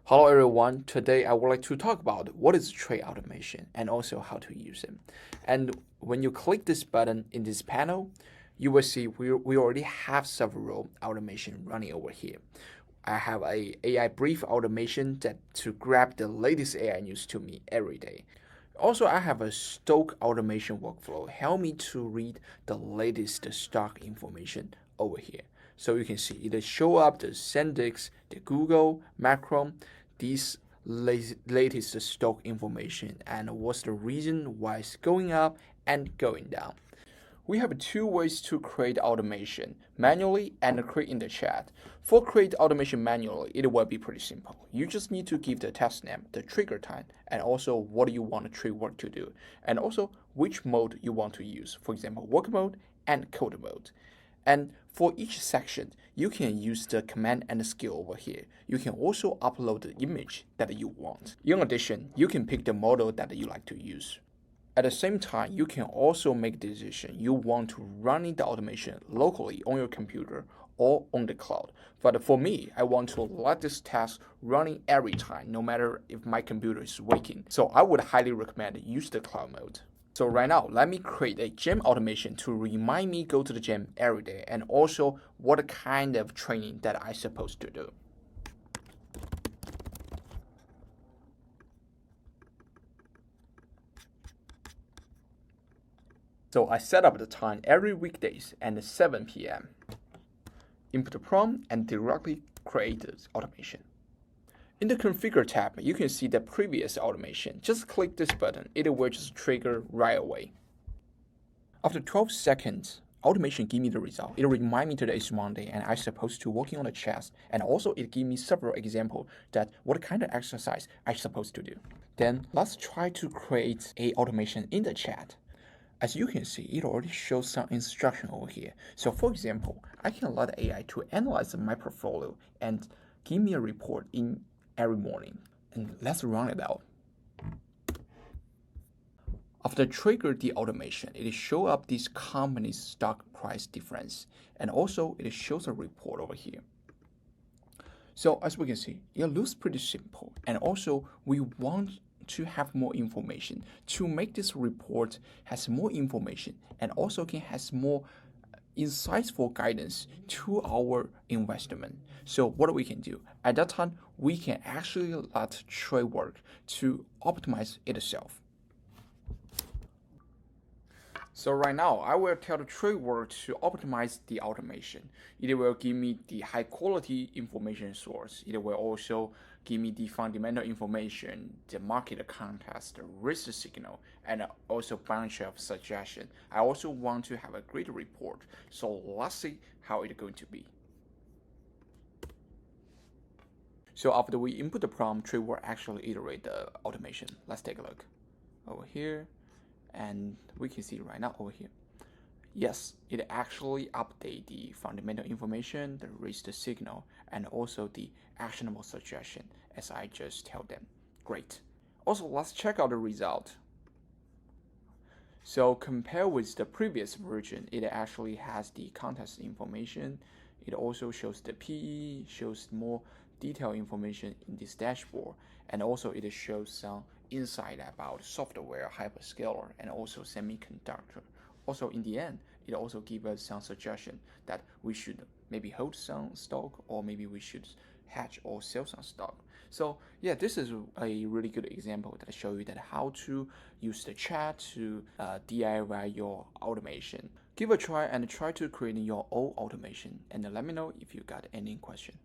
Hello everyone, today I would like to talk about what is trade automation and also how to use it. And when you click this button in this panel, you will see we already have several automation running over here. I have a AI brief automation that to grab the latest AI news to me every day. Also, I have a stock automation workflow help me to read the latest stock information over here. So you can see it show up the Sendix, the Google, Macron, these latest stock information and what's the reason why it's going up and going down. We have two ways to create automation, manually and create in the chat. For create automation manually, it will be pretty simple. You just need to give the task name, the trigger time, and also what you want the TRAE Work to do, and also which mode you want to use, for example, work mode and code mode. And for each section, you can use the command and skill over here. You can also upload the image that you want. In addition, you can pick the model that you like to use. At the same time, you can also make the decision you want to run the automation locally on your computer or on the cloud. But for me, I want to let this task running every time, no matter if my computer is waking. So I would highly recommend use the cloud mode. So right now, let me create a gym automation to remind me go to the gym every day and also what kind of training that I supposed to do. So I set up the time every weekdays at 7 p.m. Input the prompt and directly create this automation. In the Configure tab, you can see the previous automation. Just click this button, it will just trigger right away. After 12 seconds, automation give me the result. It remind me today is Monday and I'm supposed to working on the chest, and also it give me several examples that what kind of exercise I'm supposed to do. Then let's try to create a automation in the chat. As you can see, it already shows some instruction over here. So for example, I can let AI to analyze my portfolio and give me a report in every morning. And let's run it out. After trigger the automation, it show up this company's stock price difference, and also it shows a report over here. So as we can see, it looks pretty simple, and also we want to have more information to make this report has more information and also can has more insightful guidance to our investment. So what we can do at that time, we can actually let TRAE Work to optimize itself. So right now, I will tell the TRAE Work to optimize the automation. It will give me the high quality information source. It will also give me the fundamental information, the market context, the risk signal, and also a bunch of suggestions. I also want to have a great report. So let's see how it's going to be. So after we input the prompt, TRAE Work actually iterate the automation. Let's take a look over here. And we can see right now over here. Yes, it actually update the fundamental information, the risk signal, and also the actionable suggestion as I just tell them. Great. Also, let's check out the result. So compared with the previous version, it actually has the context information. It also shows the PE, shows more detailed information in this dashboard, and also it shows some insight about software, hyperscaler, and also semiconductor. Also, in the end, it also gives us some suggestion that we should maybe hold some stock, or maybe we should hedge or sell some stock. So yeah, this is a really good example that show you that how to use the chat to DIY your automation. Give a try and try to create your own automation, and let me know if you got any question.